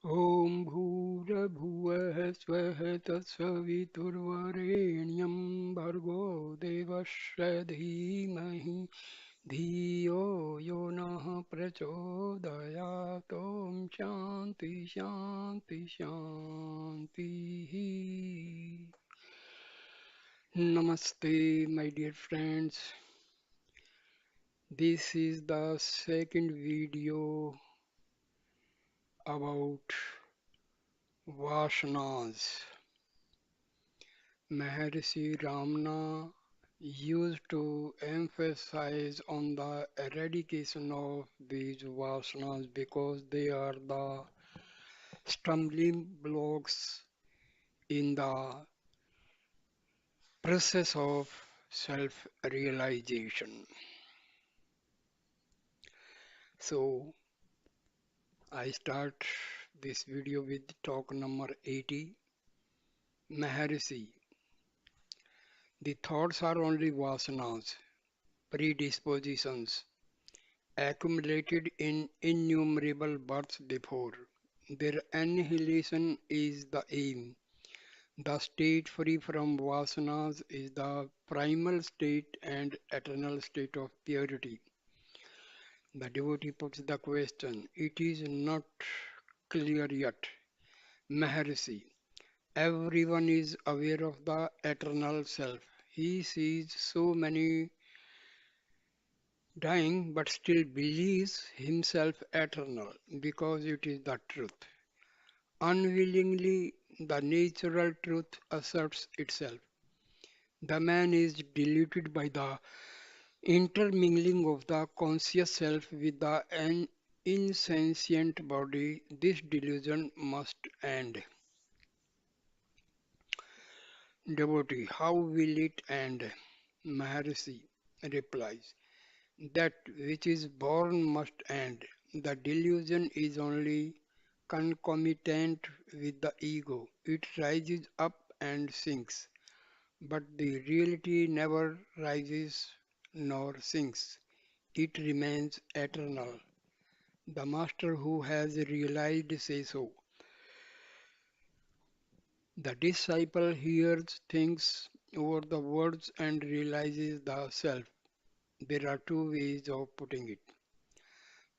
ॐ भूर्भुवः स्वः तत्सवितुर्वरेण्यं भर्गो देवस्य धीमहि धियो यो नः प्रचोदयात् ॐ शान्ति शान्ति शान्तिः. Namaste, my dear friends. This is the second video about Vasanas. Maharishi Ramana used to emphasize on the eradication of these vasanas because they are the stumbling blocks in the process of self-realization. So I start this video with talk number 80. Maharishi, the thoughts are only vasanas, predispositions accumulated in innumerable births before. Their annihilation is the aim. The state free from vasanas is the primal state and eternal state of purity. The devotee puts the question, it is not clear yet. Maharishi, everyone is aware of the eternal self. He sees so many dying but still believes himself eternal because it is the truth. Unwillingly, the natural truth asserts itself. The man is deluded by the intermingling of the conscious self with the insentient body. This delusion must end. Devotee, how will it end? Maharishi replies, that which is born must end. The delusion is only concomitant with the ego. It rises up and sinks. But the reality never rises nor sinks. It remains eternal. The master who has realized says so. The disciple hears things over the words and realizes the self. There are two ways of putting it.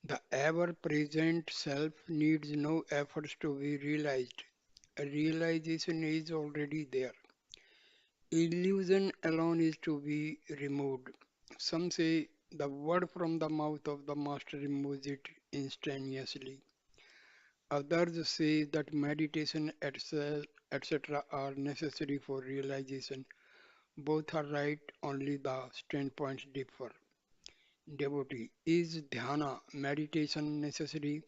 The ever-present self needs no efforts to be realized. A realization is already there. Illusion alone is to be removed. Some say the word from the mouth of the master removes it instantaneously. Others say that meditation, etc., are necessary for realization. Both are right, only the standpoints differ. Devotee, is dhyana, meditation necessary?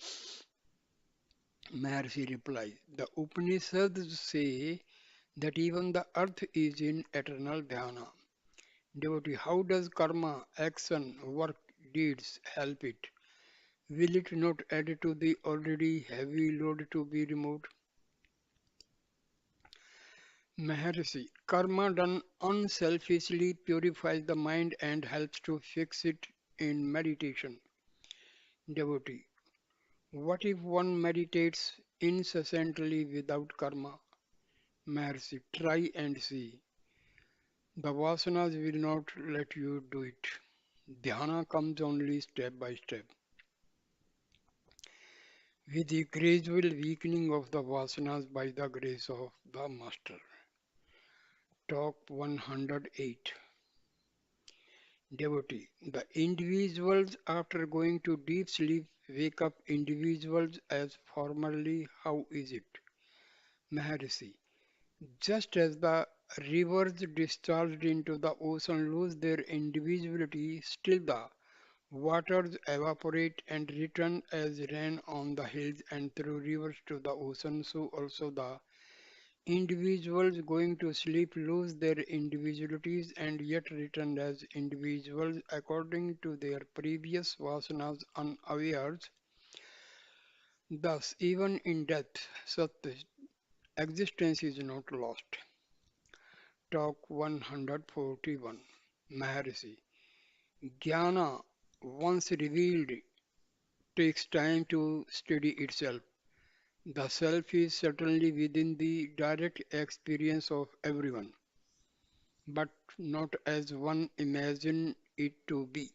Maharshi replies, the Upanishads say that even the earth is in eternal dhyana. Devotee, how does karma, action, work, deeds help it? Will it not add to the already heavy load to be removed? Maharishi, karma done unselfishly purifies the mind and helps to fix it in meditation. Devotee, what if one meditates incessantly without karma? Maharishi, try and see. The vasanas will not let you do it. Dhyana comes only step by step. With the gradual weakening of the vasanas by the grace of the Master. Talk 108. Devotee. The individuals after going to deep sleep wake up individuals as formerly. How is it? Maharishi. Just as the rivers discharged into the ocean lose their individuality, still the waters evaporate and return as rain on the hills and through rivers to the ocean, so also the individuals going to sleep lose their individualities and yet return as individuals according to their previous vasanas unawares. Thus, even in death, such existence is not lost. Talk 141. Maharishi. Jnana, once revealed, takes time to steady itself. The self is certainly within the direct experience of everyone, but not as one imagines it to be.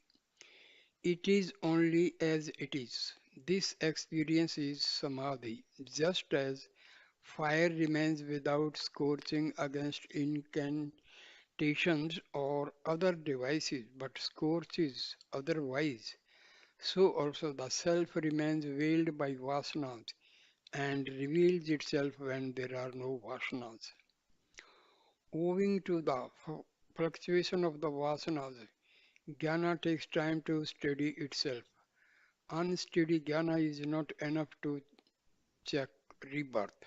It is only as it is. This experience is samadhi, just as fire remains without scorching against incantations or other devices, but scorches otherwise. So also the self remains veiled by vasanas and reveals itself when there are no vasanas. Owing to the fluctuation of the vasanas, jnana takes time to steady itself. Unsteady jnana is not enough to check rebirth.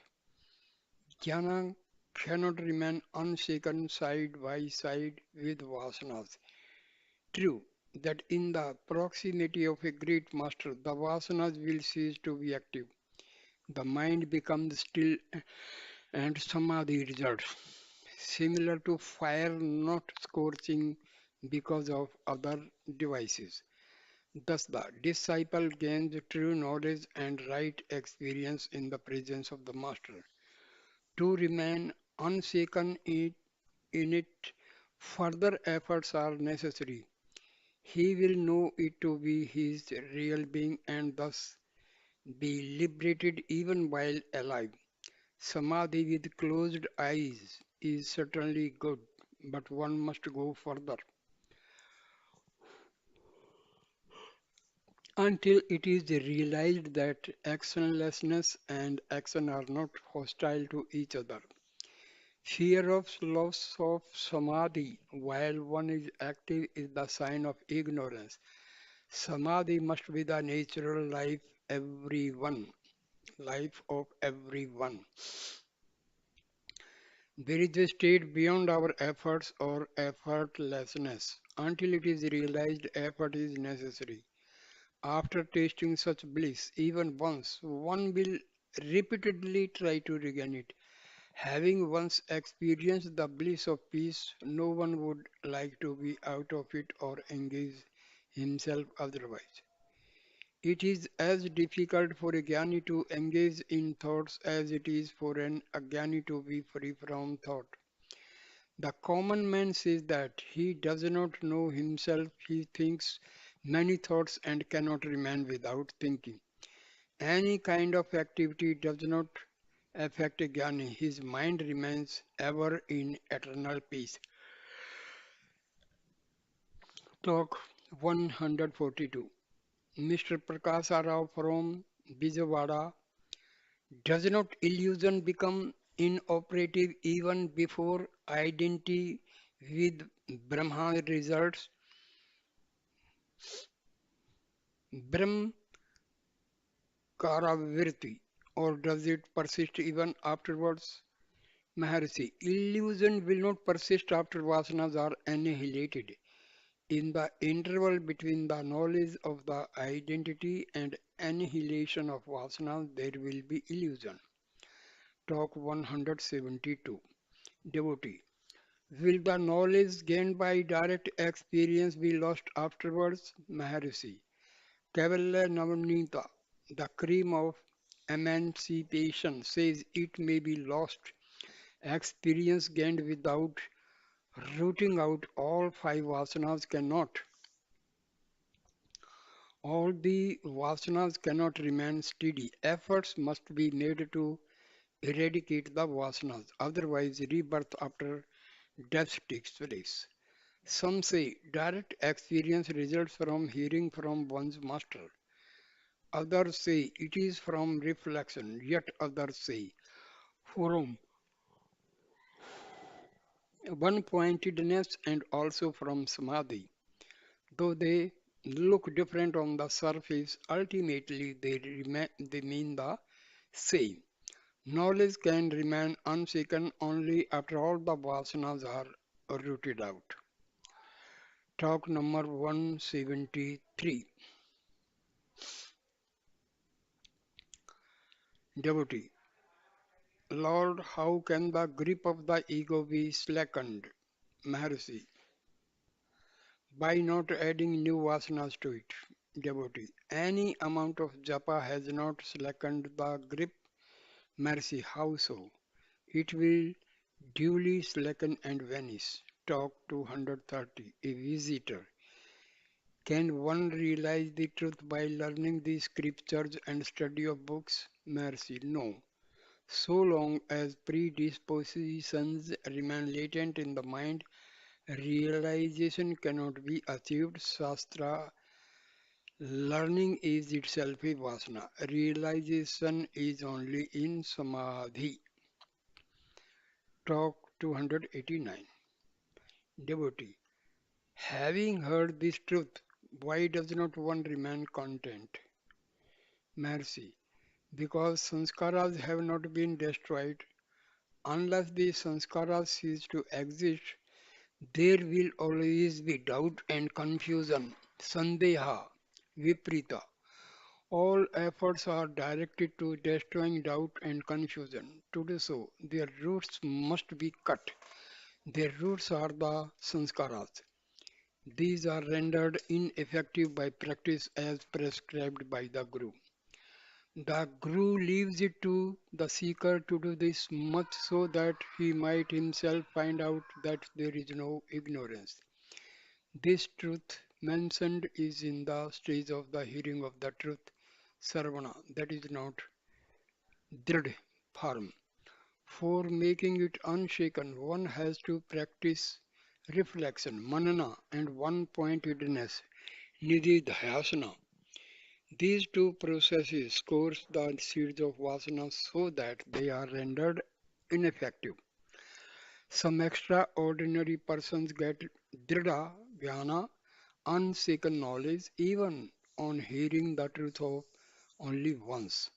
Jnana cannot remain unshaken side by side with vasanas. True that in the proximity of a great master, the vasanas will cease to be active. The mind becomes still and samadhi results. Similar to fire not scorching because of other devices. Thus, the disciple gains true knowledge and right experience in the presence of the master. To remain unshaken in it, further efforts are necessary. He will know it to be his real being and thus be liberated even while alive. Samadhi with closed eyes is certainly good, but one must go further until it is realized that actionlessness and action are not hostile to each other. Fear of loss of samadhi while one is active is the sign of ignorance. Samadhi must be the natural everyone, life of everyone. There is a state beyond our efforts or effortlessness. Until it is realized, effort is necessary. After tasting such bliss, even once, one will repeatedly try to regain it. Having once experienced the bliss of peace, no one would like to be out of it or engage himself otherwise. It is as difficult for a jnani to engage in thoughts as it is for an ajnani to be free from thought. The common man says that he does not know himself, he thinks many thoughts and cannot remain without thinking. Any kind of activity does not affect a jnani, his mind remains ever in eternal peace. Talk 142. Mr. Prakasa Rao from Bijawada, does not illusion become inoperative even before identity with Brahma results? Brahmkaravirti, or does it persist even afterwards? Maharshi, illusion will not persist after vasanas are annihilated. In the interval between the knowledge of the identity and annihilation of vasanas, there will be illusion. Talk 172. Devotee. Will the knowledge gained by direct experience be lost afterwards? Maharishi. Kavalla Navnita, the cream of emancipation, says it may be lost. Experience gained without rooting out all five vasanas cannot. All the vasanas cannot remain steady. Efforts must be made to eradicate the vasanas, otherwise rebirth after death takes place. Some say direct experience results from hearing from one's master. Others say it is from reflection, yet others say from one pointedness and also from samadhi. Though they look different on the surface, ultimately they mean the same. Knowledge can remain unshaken only after all the vasanas are rooted out. Talk number 173. Devotee. Lord, how can the grip of the ego be slackened? Maharshi. By not adding new vasanas to it. Devotee. Any amount of japa has not slackened the grip. Mercy, how so? It will duly slacken and vanish. Talk 230. A visitor. Can one realize the truth by learning the scriptures and study of books? Mercy, no. So long as predispositions remain latent in the mind, realization cannot be achieved. Shastra learning is itself a vasana. Realization is only in samadhi. Talk 289. Devotee. Having heard this truth, why does not one remain content? Mercy. Because sanskaras have not been destroyed. Unless the sanskaras cease to exist, there will always be doubt and confusion. Sandeha, Viprita. All efforts are directed to destroying doubt and confusion. To do so, their roots must be cut. Their roots are the sanskaras. These are rendered ineffective by practice as prescribed by the Guru. The Guru leaves it to the seeker to do this much so that he might himself find out that there is no ignorance. This truth mentioned is in the stage of the hearing of the truth, Sarvana, that is not Drid form. For making it unshaken, one has to practice reflection, manana, and one pointedness, nididhyasana. These two processes course the seeds of vasana so that they are rendered ineffective. Some extraordinary persons get drida, jnana, unshaken knowledge even on hearing the truth of only once,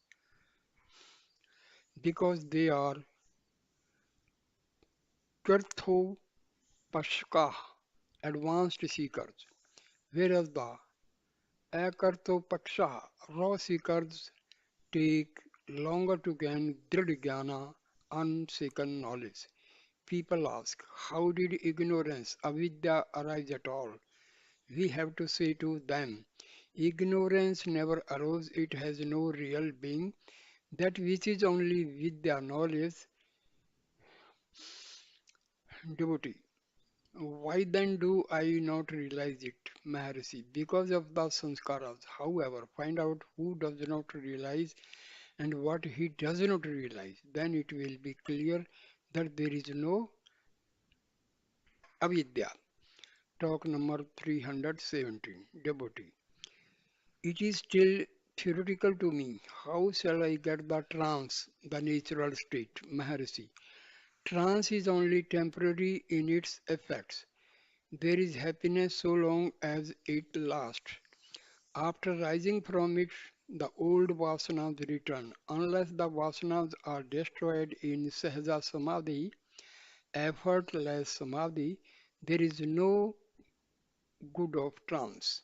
because they are karthopashka, advanced seekers, whereas the akarthopaksha, raw seekers, take longer to gain dridhyana, unshaken knowledge. People ask, how did ignorance, avidya, arise at all? We have to say to them, ignorance never arose, it has no real being. That which is only vidya, knowledge, devotee. Why then do I not realize it, Maharshi? Because of the sanskaras. However, find out who does not realize and what he does not realize. Then it will be clear that there is no avidya. Talk number 317. Devotee. It is still theoretical to me. How shall I get the trance, the natural state, Maharshi? Trance is only temporary in its effects. There is happiness so long as it lasts. After rising from it, the old vasanas return. Unless the vasanas are destroyed in Sahaja Samadhi, effortless Samadhi, there is no good of trance.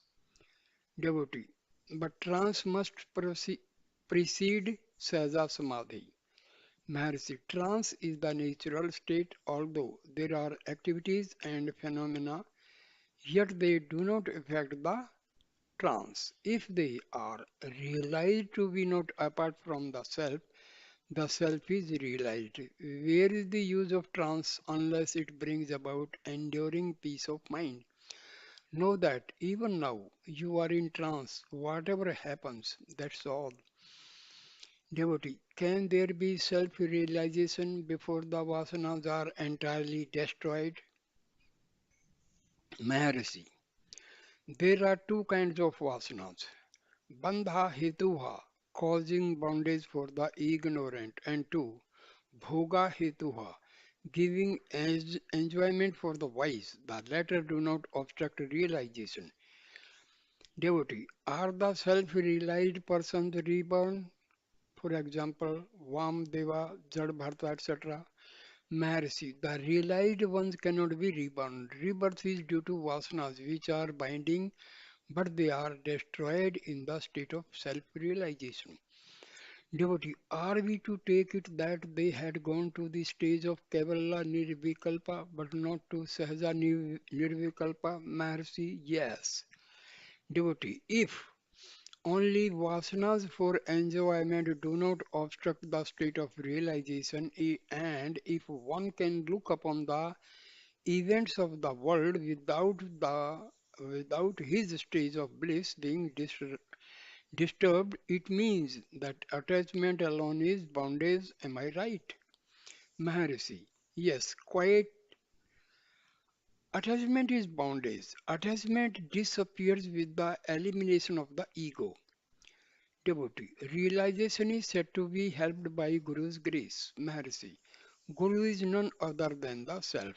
Devotee. But trance must precede Sahaja Samadhi. Maharshi, trance is the natural state, although there are activities and phenomena, yet they do not affect the trance. If they are realized to be not apart from the self is realized. Where is the use of trance unless it brings about enduring peace of mind? Know that even now you are in trance, whatever happens, that's all. Devotee, can there be self realization before the vasanas are entirely destroyed? Maharshi, there are two kinds of vasanas. Bandha hetuha, causing bondage for the ignorant, and two, bhoga hetuha, giving enjoyment for the wise. The latter do not obstruct realization. Devotee, are the self-realized persons reborn? For example, Vamdeva, Jadbharta, etc. Maharshi, the realized ones cannot be reborn. Rebirth is due to vasanas which are binding, but they are destroyed in the state of self-realization. Devotee, are we to take it that they had gone to the stage of Kevala Nirvikalpa but not to Sahaja Nirvikalpa? Maharshi, yes. Devotee, if Only vasanas for enjoyment do not obstruct the state of realization, and if one can look upon the events of the world without his stage of bliss being disturbed, it means that attachment alone is bondage. Am I right, Maharishi? Yes, quite. Attachment is bondage. Attachment disappears with the elimination of the ego. Devotee. Realization is said to be helped by Guru's grace. Maharishi. Guru is none other than the Self.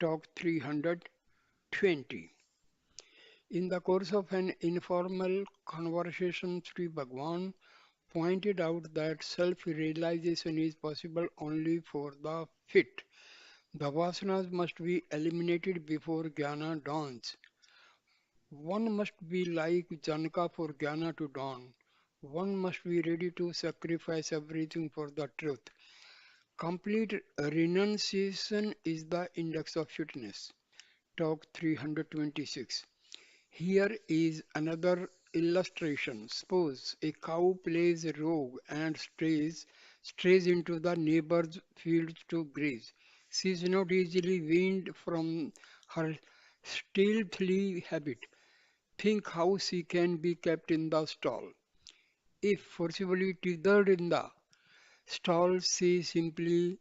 Talk 320. In the course of an informal conversation, Sri Bhagwan pointed out that self-realization is possible only for the fit. The vasanas must be eliminated before jnana dawns. One must be like Janaka for jnana to dawn. One must be ready to sacrifice everything for the truth. Complete renunciation is the index of fitness. Talk 326. Here is another illustration. Suppose a cow plays rogue and strays into the neighbor's field to graze. She is not easily weaned from her stealthy habit. Think how she can be kept in the stall. If forcibly tethered in the stall, she simply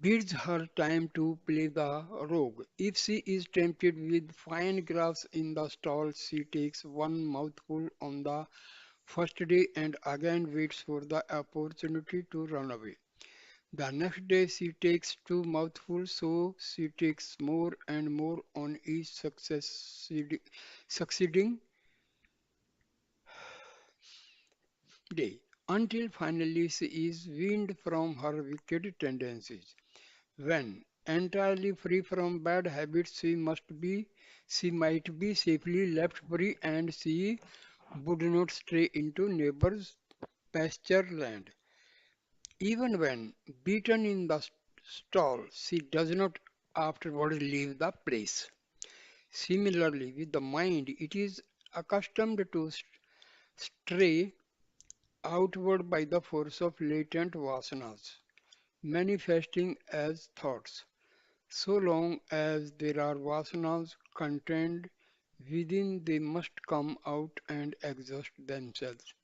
bids her time to play the rogue. If she is tempted with fine grass in the stall, she takes one mouthful on the first day and again waits for the opportunity to run away. The next day she takes two mouthfuls, so she takes more and more on each succeeding day, until finally she is weaned from her wicked tendencies. When entirely free from bad habits, she might be safely left free and she would not stray into neighbor's pasture land. Even when beaten in the stall, she does not afterward leave the place. Similarly, with the mind, it is accustomed to stray outward by the force of latent vasanas, manifesting as thoughts. So long as there are vasanas contained within, they must come out and exhaust themselves.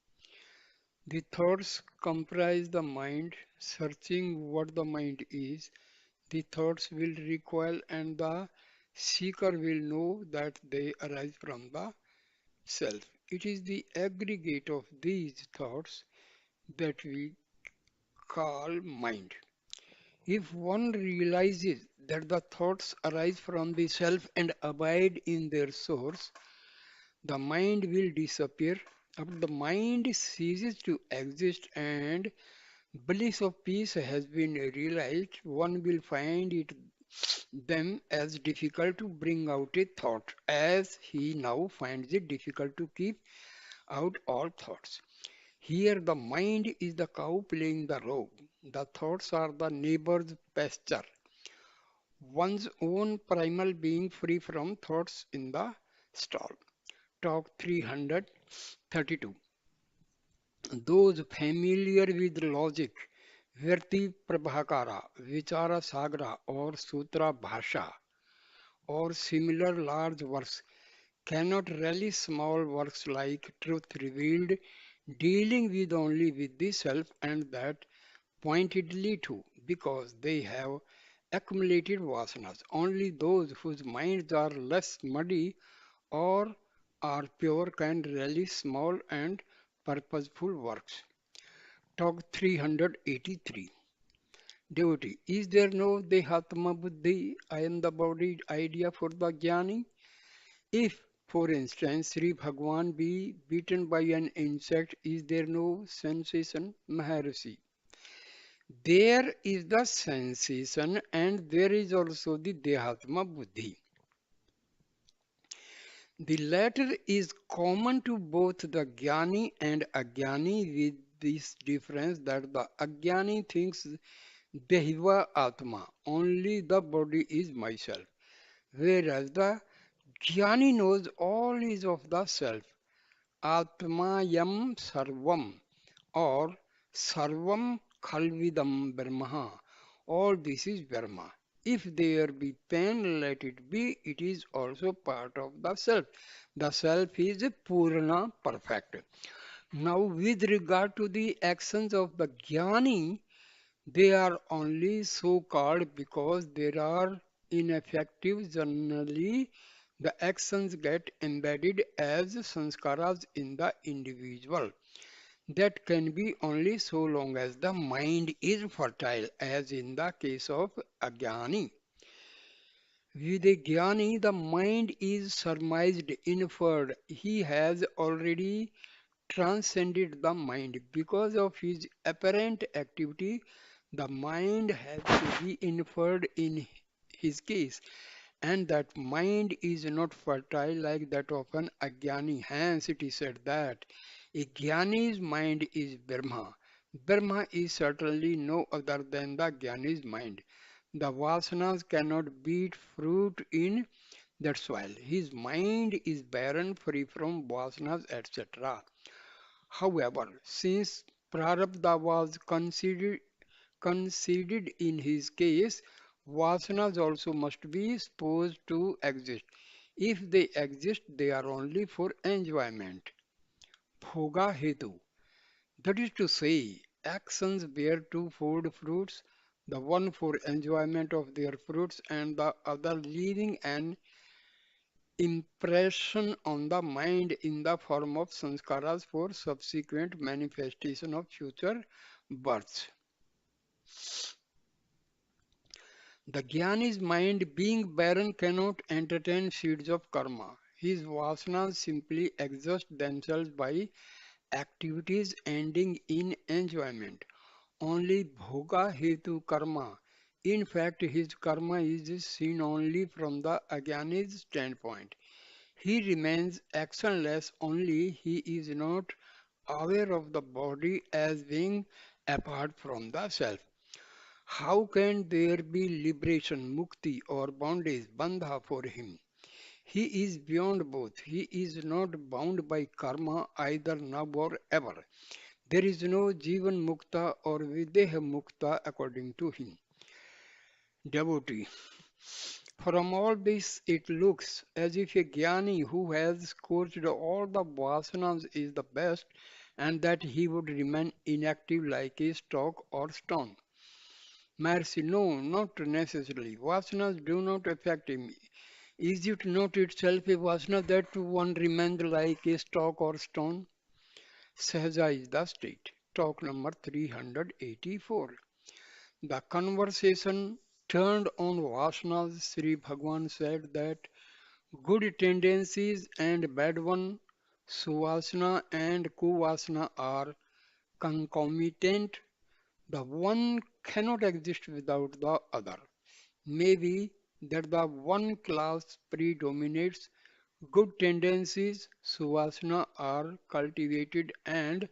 The thoughts comprise the mind. Searching what the mind is, the thoughts will recoil and the seeker will know that they arise from the self. It is the aggregate of these thoughts that we call mind. If one realizes that the thoughts arise from the self and abide in their source, the mind will disappear. After the mind ceases to exist and bliss of peace has been realized, one will find it them as difficult to bring out a thought, as he now finds it difficult to keep out all thoughts. Here the mind is the cow playing the rogue. The thoughts are the neighbor's pasture. One's own primal being free from thoughts in the stall. Talk 332. Those familiar with logic, Virti Prabhakara, Vichara Sagra or Sutra Bhasha or similar large works cannot relish small works like Truth Revealed, dealing with only with the self and that pointedly too, because they have accumulated vasanas. Only those whose minds are less muddy or are pure can relish small and purposeful works. Talk 383. Devotee, is there no Dehatma Buddhi, I am the body idea for the Jnani? If, for instance, Sri Bhagwan be beaten by an insect, is there no sensation, Maharishi? There is the sensation and there is also the Dehatma Buddhi. The latter is common to both the Jnani and Ajnani with this difference that the Ajnani thinks Dehiva Atma, only the body is myself, whereas the Jnani knows all is of the self. Atmayam Sarvam or Sarvam Khalvidam Brahma. All this is Brahma. If there be pain, let it be. It is also part of the self. The self is Purna, perfect. Now, with regard to the actions of the Jnani, they are only so called because they are ineffective. Generally, the actions get embedded as sanskaras in the individual. That can be only so long as the mind is fertile, as in the case of Agyani. With a Jnani, the mind is surmised, inferred. He has already transcended the mind. Because of his apparent activity, the mind has to be inferred in his case, and that mind is not fertile like that of an Agyani. Hence, it is said that a Jnani's mind is Brahma. Brahma is certainly no other than the Jnani's mind. The Vasanas cannot beat fruit in that soil. His mind is barren, free from Vasanas, etc. However, since Prarabdha was conceded in his case, Vasanas also must be supposed to exist. If they exist, they are only for enjoyment. Bhoga hetu. That is to say, actions bear twofold fruits, the one for enjoyment of their fruits and the other leaving an impression on the mind in the form of sanskaras for subsequent manifestation of future births. The Jnani's mind, being barren, cannot entertain seeds of karma. His vasanas simply exhaust themselves by activities ending in enjoyment. Only bhoga hetu karma. In fact, his karma is seen only from the Ajnani's standpoint. He remains actionless, only he is not aware of the body as being apart from the self. How can there be liberation, mukti, or bondage, bandha for him? He is beyond both. He is not bound by karma either now or ever. There is no Jivan Mukta or Videha Mukta according to him. Devotee. From all this, it looks as if a Jnani who has scorched all the vasanas is the best and that he would remain inactive like a stalk or stone. Mercy, no, not necessarily. Vasanas do not affect him. Is it not itself a vasana that one remains like a stalk or stone? Sahaja is the state. Talk number 384. The conversation turned on vasanas. Sri Bhagwan said that good tendencies and bad one, suvasana and kuvasana are concomitant. The one cannot exist without the other. Maybe that the one class predominates, good tendencies, suvasana are cultivated and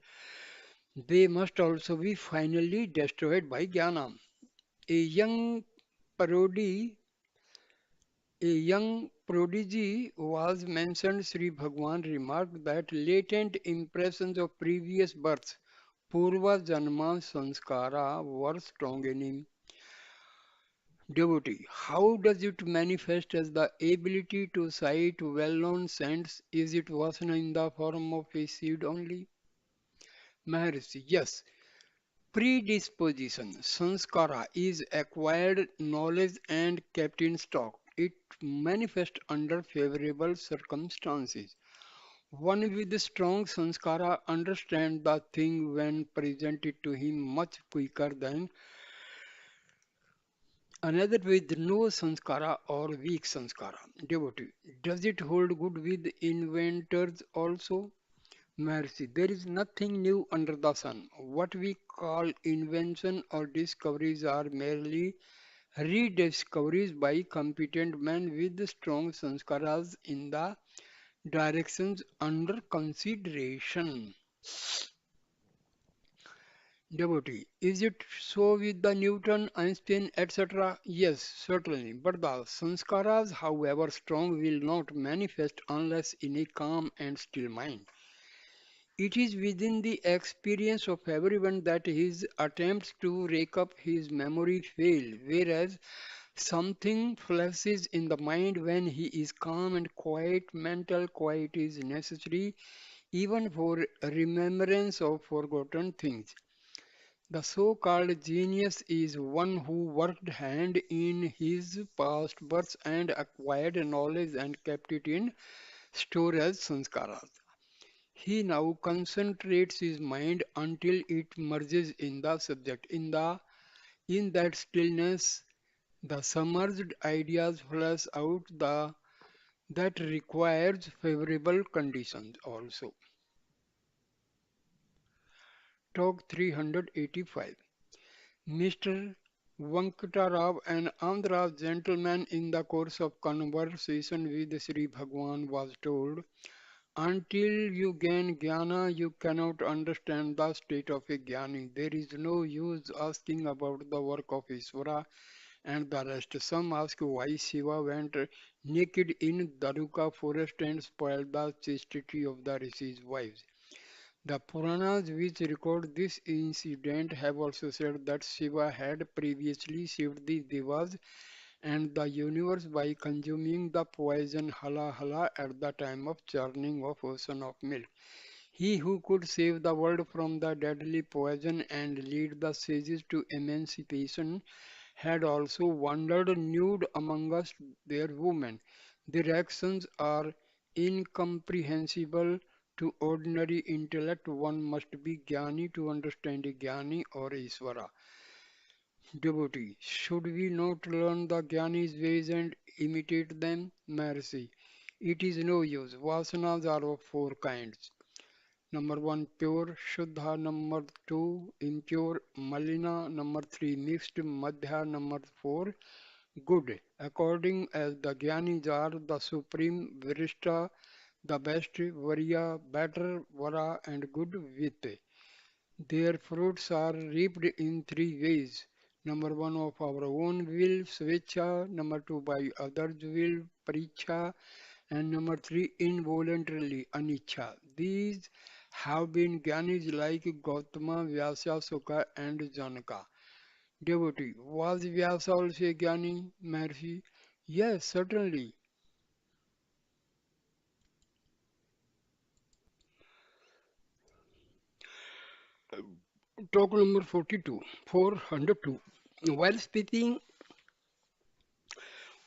they must also be finally destroyed by jnana. A young parody A young prodigy was mentioned. Sri Bhagwan remarked that latent impressions of previous births, Purva Janma Sanskara, were strong in him. Devotee, how does it manifest as the ability to sight well-known scents? Is it vasana in the form of a seed only? Maharshi, yes. Predisposition, sanskara, is acquired knowledge and kept in stock. It manifests under favorable circumstances. One with strong sanskara understands the thing when presented to him much quicker than another with no sanskara or weak sanskara. Devotee, does it hold good with inventors also? Mercy, there is nothing new under the sun. What we call invention or discoveries are merely rediscoveries by competent men with strong sanskaras in the directions under consideration. Devotee, is it so with the Newton, Einstein, etc.? Yes, certainly. But the sanskaras, however strong, will not manifest unless in a calm and still mind. It is within the experience of everyone that his attempts to rake up his memory fail, whereas something flashes in the mind when he is calm and quiet. Mental quiet is necessary even for remembrance of forgotten things. The so-called genius is one who worked hand in his past births and acquired knowledge and kept it in store as sanskaras. He now concentrates his mind until it merges in the subject. In that stillness, the submerged ideas flush out that requires favorable conditions also. Talk 385. Mr. Venkatarao, an Andhra gentleman in the course of conversation with Sri Bhagwan was told, until you gain jnana, you cannot understand the state of a jnani. There is no use asking about the work of Isvara and the rest. Some ask why Shiva went naked in Daruka forest and spoiled the chastity of the rishis' wives. The Puranas which record this incident have also said that Shiva had previously saved the Devas and the universe by consuming the poison hala hala at the time of churning of ocean of milk. He who could save the world from the deadly poison and lead the sages to emancipation had also wandered nude among us, their women. Their actions are incomprehensible to ordinary intellect. One must be jnani to understand a jnani or Isvara. Devotee, should we not learn the jnani's ways and imitate them? Mercy. It is no use. Vasanas are of four kinds. Number one, pure, Shuddha. Number two, impure, Malina. Number three, mixed, Madhya. Number four, good. According as the Jnanis are the supreme Virishta, the best, Varya, better, Vara, and good with. Their fruits are reaped in three ways. Number one, of our own will, Svecha. Number two, by others' will, Paricha. And number three, involuntarily, Anicca. These have been Gyanis like Gautama, Vyasa, Sukha, and Janaka. Devotee, was Vyasa also a Gyani, Maharishi? Yes, certainly. Talk number 42, 402. While speaking,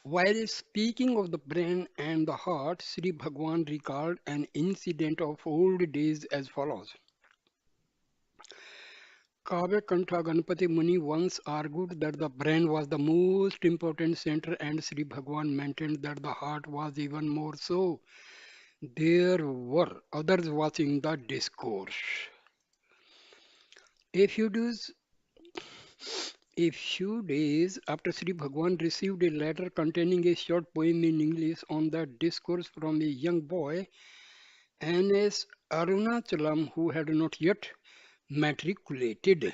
while speaking of the brain and the heart, Sri Bhagwan recalled an incident of old days as follows. Kavya Ganpati Muni once argued that the brain was the most important center and Sri Bhagwan maintained that the heart was even more so. There were others watching the discourse. A few days, a few days after Sri Bhagwan received a letter containing a short poem in English on the discourse from a young boy, N.S. Arunachalam, who had not yet matriculated.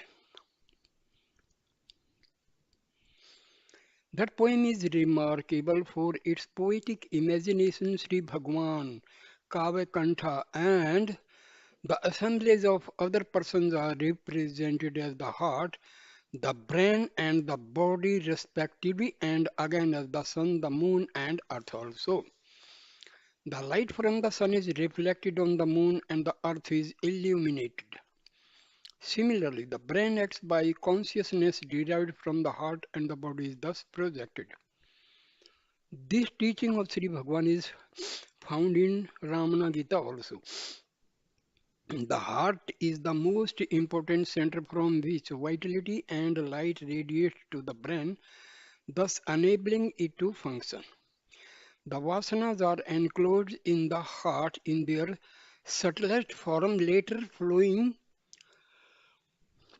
That poem is remarkable for its poetic imagination. Sri Bhagwan, Kavya Kantha, and the assemblies of other persons are represented as the heart, the brain, and the body, respectively, and again as the sun, the moon, and earth also. The light from the sun is reflected on the moon, and the earth is illuminated. Similarly, the brain acts by consciousness derived from the heart, and the body is thus projected. This teaching of Sri Bhagwan is found in Ramana Gita also. The heart is the most important center from which vitality and light radiate to the brain, thus enabling it to function. The vasanas are enclosed in the heart in their subtlest form, later flowing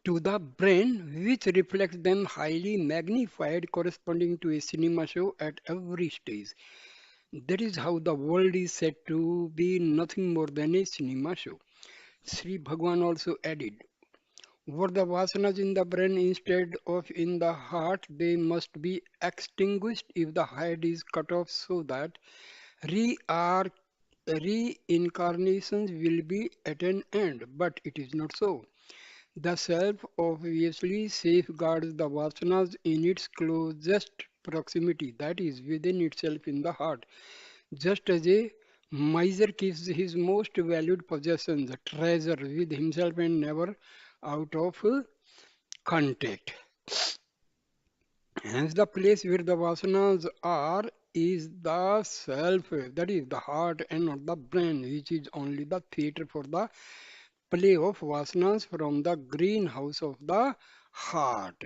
to the brain, which reflects them highly magnified, corresponding to a cinema show at every stage. That is how the world is said to be nothing more than a cinema show. Sri Bhagwan also added, were the vasanas in the brain instead of in the heart, they must be extinguished if the head is cut off so that re reincarnations will be at an end, but it is not so. The self obviously safeguards the vasanas in its closest proximity, that is, within itself in the heart, just as a miser keeps his most valued possessions, treasure, with himself and never out of contact. Hence, the place where the vasanas are is the self, that is the heart, and not the brain, which is only the theater for the play of vasanas from the greenhouse of the heart.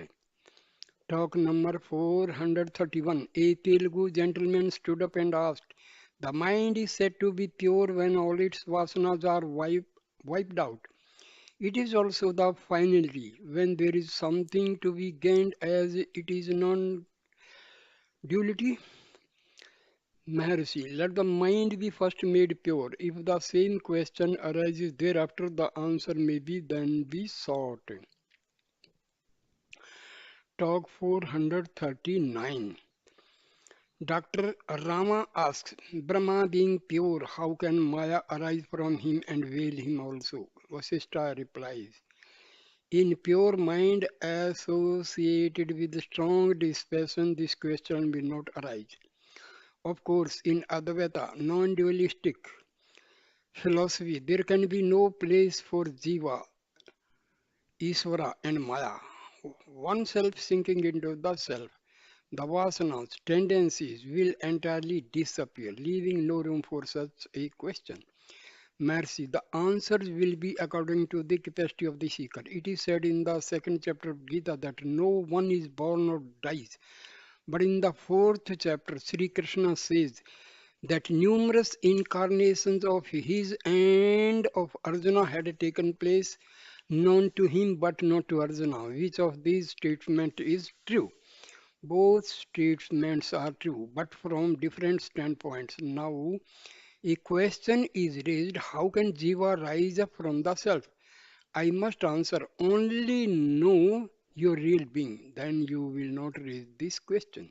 Talk number 431. A Telugu gentleman stood up and asked, the mind is said to be pure when all its vasanas are wiped out. It is also the finality, when there is something to be gained as it is non duality. Maharshi, let the mind be first made pure. If the same question arises thereafter, the answer may be then be sought. Talk 439. Dr. Rama asks, Brahma being pure, how can Maya arise from him and veil him also? Vasishtha replies, in pure mind associated with strong dispassion, this question will not arise. Of course, in Advaita, non-dualistic philosophy, there can be no place for Jiva, Isvara and Maya. One self sinking into the self. The vasanas, tendencies will entirely disappear, leaving no room for such a question. Mercy, the answers will be according to the capacity of the seeker. It is said in the second chapter of Gita that no one is born or dies. But in the fourth chapter, Sri Krishna says that numerous incarnations of his and of Arjuna had taken place, known to him but not to Arjuna. Which of these statements is true? Both statements are true, but from different standpoints. Now, a question is raised, how can Jiva rise up from the self? I must answer, only know your real being, then you will not raise this question.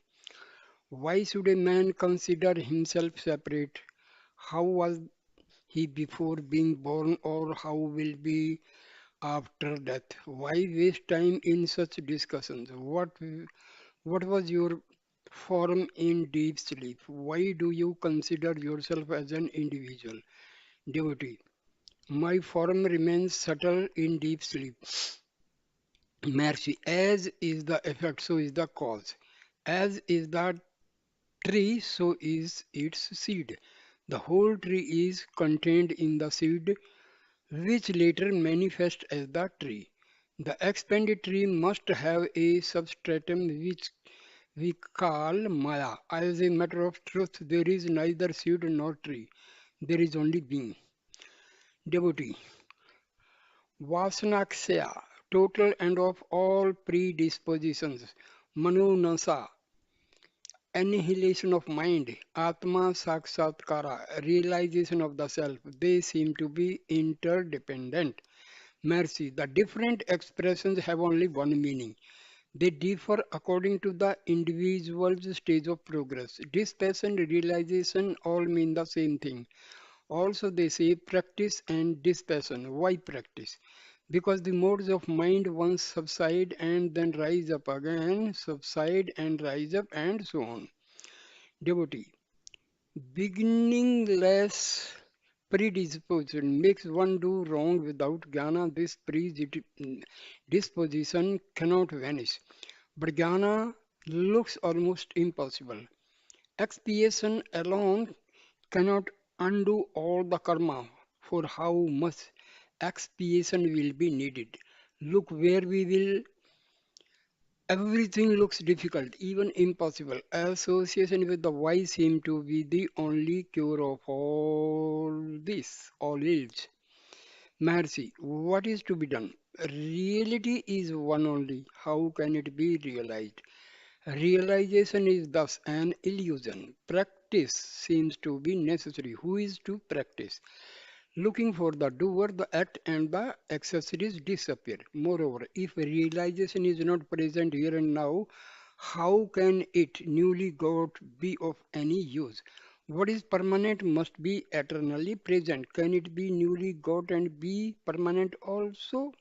Why should a man consider himself separate? How was he before being born, or how will be after death? Why waste time in such discussions? What was your form in deep sleep? Why do you consider yourself as an individual? Devotee, my form remains subtle in deep sleep. Mercy, as is the effect, so is the cause. As is the tree, so is its seed. The whole tree is contained in the seed, which later manifests as the tree. The expanded tree must have a substratum which we call Maya. As a matter of truth, there is neither seed nor tree. There is only being. Devotee. Vasanaksaya, total end of all predispositions. Manunasa, annihilation of mind. Atma Sakshatkara, realization of the self. They seem to be interdependent. Mercy, the different expressions have only one meaning. They differ according to the individual's stage of progress. Dispassion, realization all mean the same thing. Also, they say practice and dispassion. Why practice? Because the modes of mind once subside and then rise up again, subside and rise up, and so on. Devotee. Beginningless predisposition makes one do wrong without jnana. This predisposition cannot vanish. But jnana looks almost impossible. Expiation alone cannot undo all the karma, for how much expiation will be needed. Look where we will. Everything looks difficult, even impossible. Association with the wise seem to be the only cure of all this, all ills. Mercy, what is to be done? Reality is one only. How can it be realized? Realization is thus an illusion. Practice seems to be necessary. Who is to practice? Looking for the doer, the act and the accessories disappear. Moreover, if realization is not present here and now, how can it newly got be of any use? What is permanent must be eternally present. Can it be newly got and be permanent also?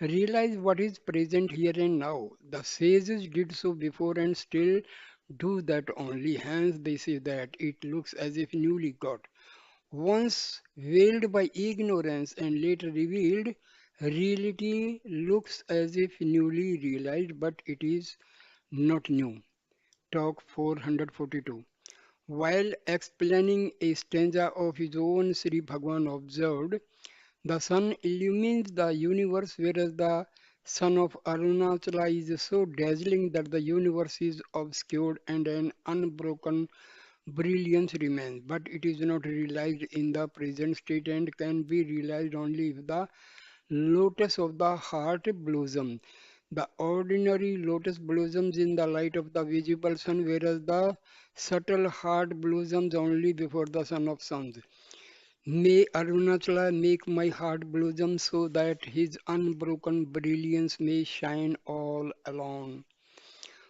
Realize what is present here and now. The sages did so before and still do that only. Hence, they say that it looks as if newly got. Once veiled by ignorance and later revealed, reality looks as if newly realized, but it is not new. Talk 442. While explaining a stanza of his own, Sri Bhagwan observed, the sun illumines the universe, whereas the sun of Arunachala is so dazzling that the universe is obscured and an unbroken brilliance remains. But it is not realized in the present state and can be realized only if the lotus of the heart blossoms. The ordinary lotus blossoms in the light of the visible sun, whereas the subtle heart blossoms only before the sun of suns. May Arunachala make my heart blossom so that his unbroken brilliance may shine all alone.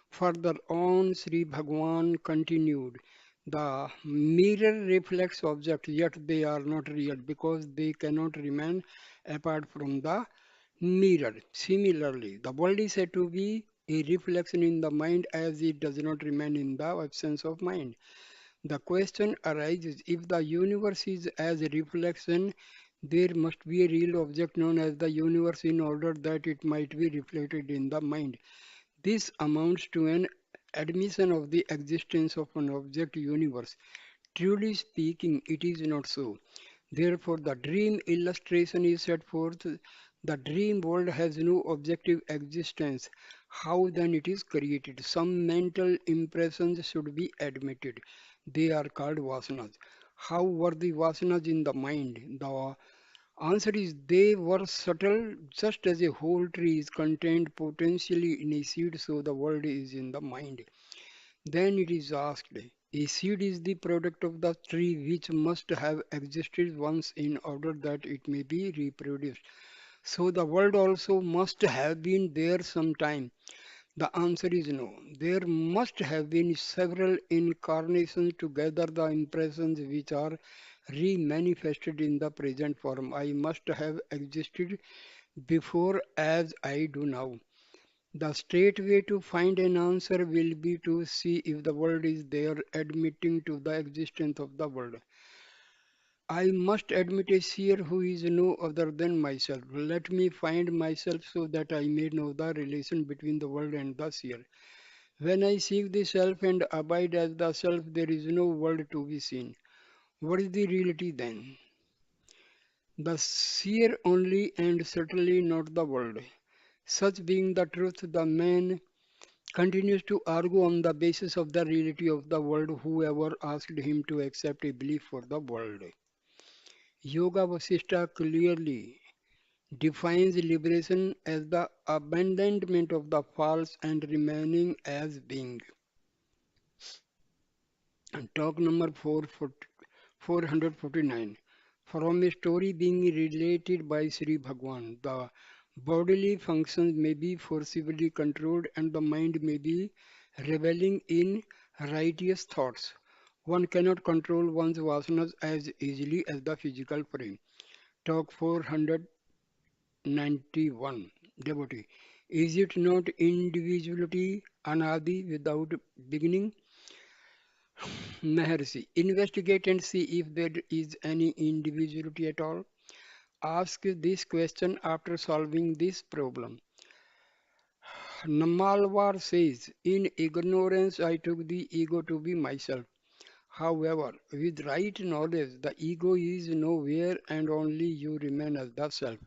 Further on, Sri Bhagwan continued, the mirror reflects objects, yet they are not real because they cannot remain apart from the mirror. Similarly, the world is said to be a reflection in the mind as it does not remain in the absence of mind. The question arises, if the universe is as a reflection, there must be a real object known as the universe in order that it might be reflected in the mind. This amounts to an admission of the existence of an object universe. Truly speaking, it is not so. Therefore, the dream illustration is set forth. The dream world has no objective existence. How then it is created? Some mental impressions should be admitted. They are called vasanas. How were the vasanas in the mind? The answer is they were subtle, just as a whole tree is contained potentially in a seed, so the world is in the mind. Then it is asked, a seed is the product of the tree which must have existed once in order that it may be reproduced. So the world also must have been there sometime. The answer is no. There must have been several incarnations to gather the impressions which are re-manifested in the present form. I must have existed before as I do now. The straight way to find an answer will be to see if the world is there, admitting to the existence of the world. I must admit a seer who is no other than myself. Let me find myself so that I may know the relation between the world and the seer. When I seek the self and abide as the self, there is no world to be seen. What is the reality then? The seer only and certainly not the world. Such being the truth, the man continues to argue on the basis of the reality of the world whoever asked him to accept a belief for the world. Yoga Vasishtha clearly defines liberation as the abandonment of the false and remaining as being. And talk number 449. From a story being related by Sri Bhagwan, the bodily functions may be forcibly controlled and the mind may be reveling in righteous thoughts. One cannot control one's vasanas as easily as the physical frame. Talk 491. Devotee. Is it not individuality anadi without beginning? Maharshi, investigate and see if there is any individuality at all. Ask this question after solving this problem. Namalwar says, in ignorance I took the ego to be myself. However, with right knowledge, the ego is nowhere and only you remain as the self.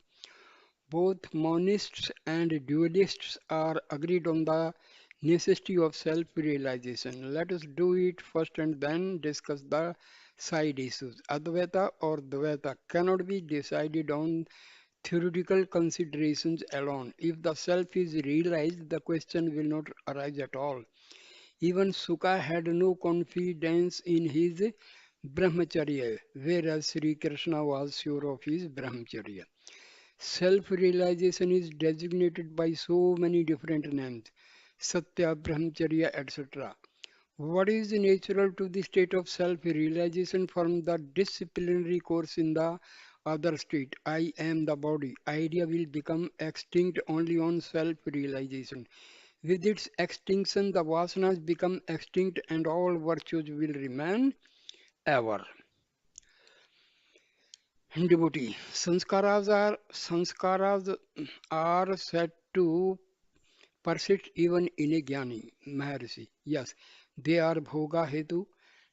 Both monists and dualists are agreed on the necessity of self-realization. Let us do it first and then discuss the side issues. Advaita or Dvaita cannot be decided on theoretical considerations alone. If the self is realized, the question will not arise at all. Even Sukha had no confidence in his brahmacharya, whereas Sri Krishna was sure of his brahmacharya. Self-realization is designated by so many different names, Satya, Brahmacharya, etc. What is natural to the state of self-realization from the disciplinary course in the other state? I am the body. Idea will become extinct only on self-realization. With its extinction, the vasanas become extinct and all virtues will remain ever. Devotee, sanskaras are said to persist even in a jnani, Maharshi. Yes, they are bhoga hetu,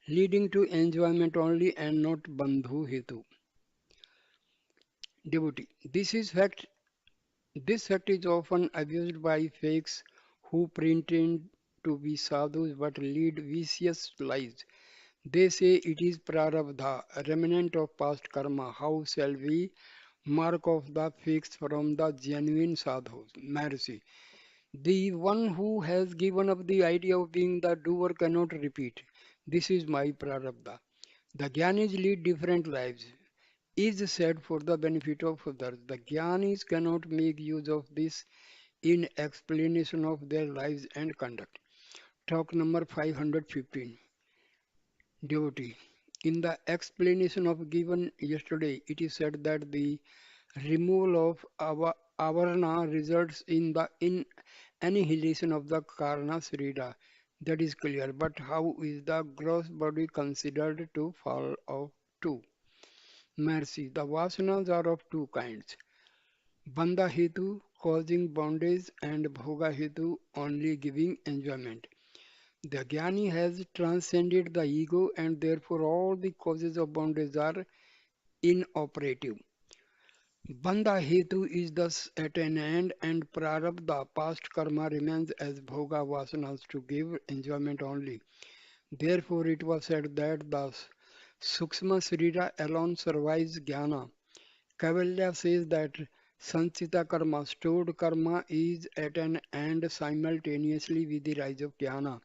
leading to enjoyment only and not bandhu hetu. Devotee, this fact is often abused by fakes who pretend to be sadhus but lead vicious lives. They say it is prarabdha, a remnant of past karma. How shall we mark off the fakes from the genuine sadhus? Mercy. The one who has given up the idea of being the doer cannot repeat. This is my prarabdha. The Gyanis lead different lives, is said for the benefit of others. The Gyanis cannot make use of this in explanation of their lives and conduct. Talk number 515. Devotee. In the explanation of given yesterday, it is said that the removal of avarana results in the annihilation of the karna srira. That is clear. But how is the gross body considered to fall off too? Mercy. The vasanas are of two kinds. Bandha hetu causing bondage and bhoga hetu only giving enjoyment. The Jnani has transcended the ego and therefore all the causes of bondage are inoperative. Bandha hetu is thus at an end and prarabdha past karma remains as bhoga vasanas to give enjoyment only. Therefore it was said that the Sukshma Srira alone survives jnana. Kavalya says that Sanchita karma, stored karma, is at an end simultaneously with the rise of jnana.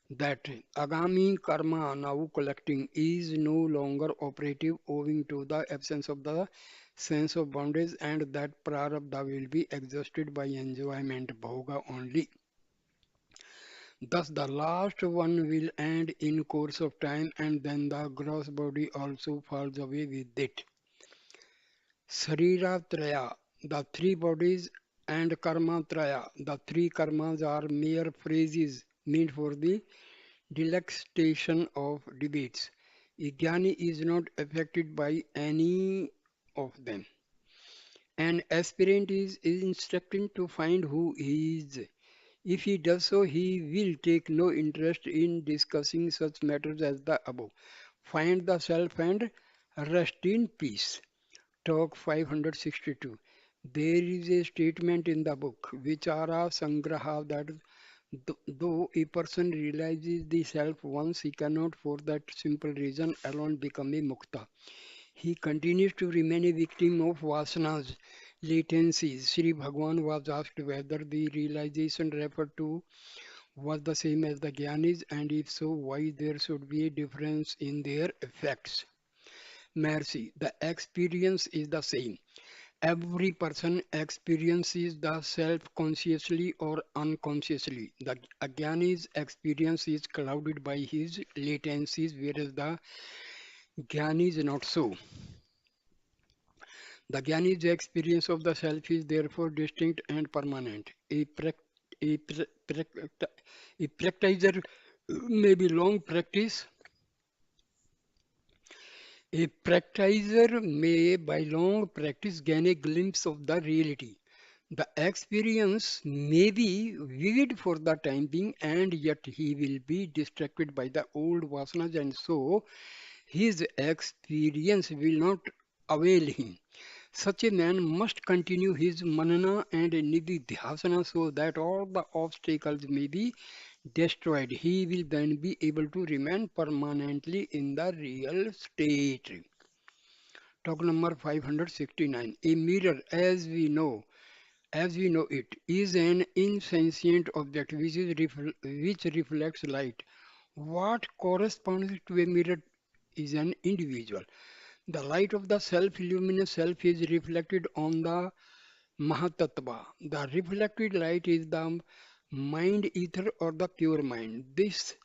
That agami karma now collecting is no longer operative owing to the absence of the sense of bondage and that prarabdha will be exhausted by enjoyment bhoga only. Thus the last one will end in course of time and then the gross body also falls away with it. Sarira Traya, the three bodies, and Karma Traya, the three karmas are mere phrases meant for the delectation of debates. A jnani is not affected by any of them. An aspirant is instructed to find who he is. If he does so, he will take no interest in discussing such matters as the above. Find the self and rest in peace. Talk 562. There is a statement in the book, Vichara Sangraha, that though a person realizes the self once, he cannot for that simple reason alone become a mukta. He continues to remain a victim of vasanas, latencies. Sri Bhagwan was asked whether the realization referred to was the same as the jnanis and if so, why there should be a difference in their effects. Mercy, the experience is the same. Every person experiences the self consciously or unconsciously. The Ajnani's experience is clouded by his latencies, whereas the Jnani is not so. The Jnani's experience of the self is therefore distinct and permanent. A, prac- a practitioner may be long practice. A practitioner may, by long practice, gain a glimpse of the reality. The experience may be vivid for the time being, and yet he will be distracted by the old vasanas, and so his experience will not avail him. Such a man must continue his manana and nididhyasana so that all the obstacles may be destroyed. He will then be able to remain permanently in the real state. Talk number 569. A mirror, as we know it, is an insentient object which reflects light. What corresponds to a mirror is an individual. The light of the self-luminous self is reflected on the Mahatattva. The reflected light is the mind ether or the pure mind. This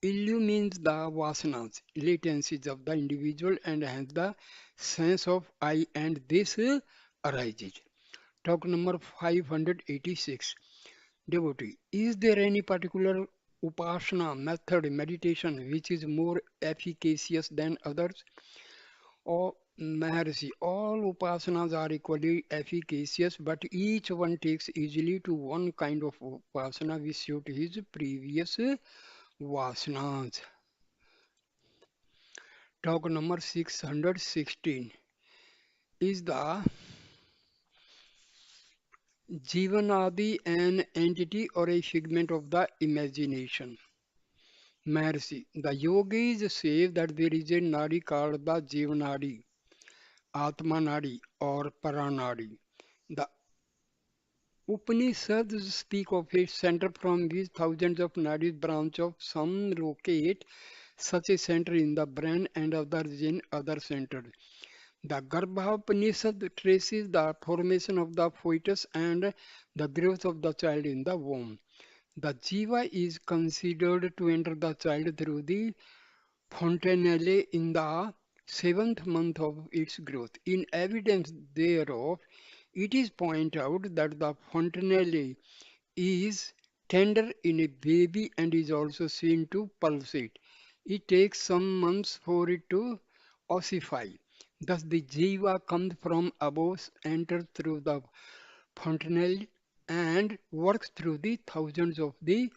illumines the vasanas, latencies of the individual and hence the sense of I and this arises. Talk number 586. Devotee, is there any particular upasana method meditation which is more efficacious than others? Or Maharshi, all upasanas are equally efficacious, but each one takes easily to one kind of upasana which suit his previous vasanas. Talk number 616 is the Jivanadi an entity or a figment of the imagination? Maharshi, the yogis say that there is a nadi called the Jivanadi, Atma Nadi or Paranadi. The Upanishads speak of a center from which thousands of nadis branch of some locate such a center in the brain and others in other centers. The Garbhopanishad traces the formation of the fetus and the growth of the child in the womb. The jiva is considered to enter the child through the fontanelle in the seventh month of its growth. In evidence thereof, it is pointed out that the fontanelle is tender in a baby and is also seen to pulsate. It takes some months for it to ossify. Thus, the jiva comes from above, enters through the fontanelle, and works through the thousands of the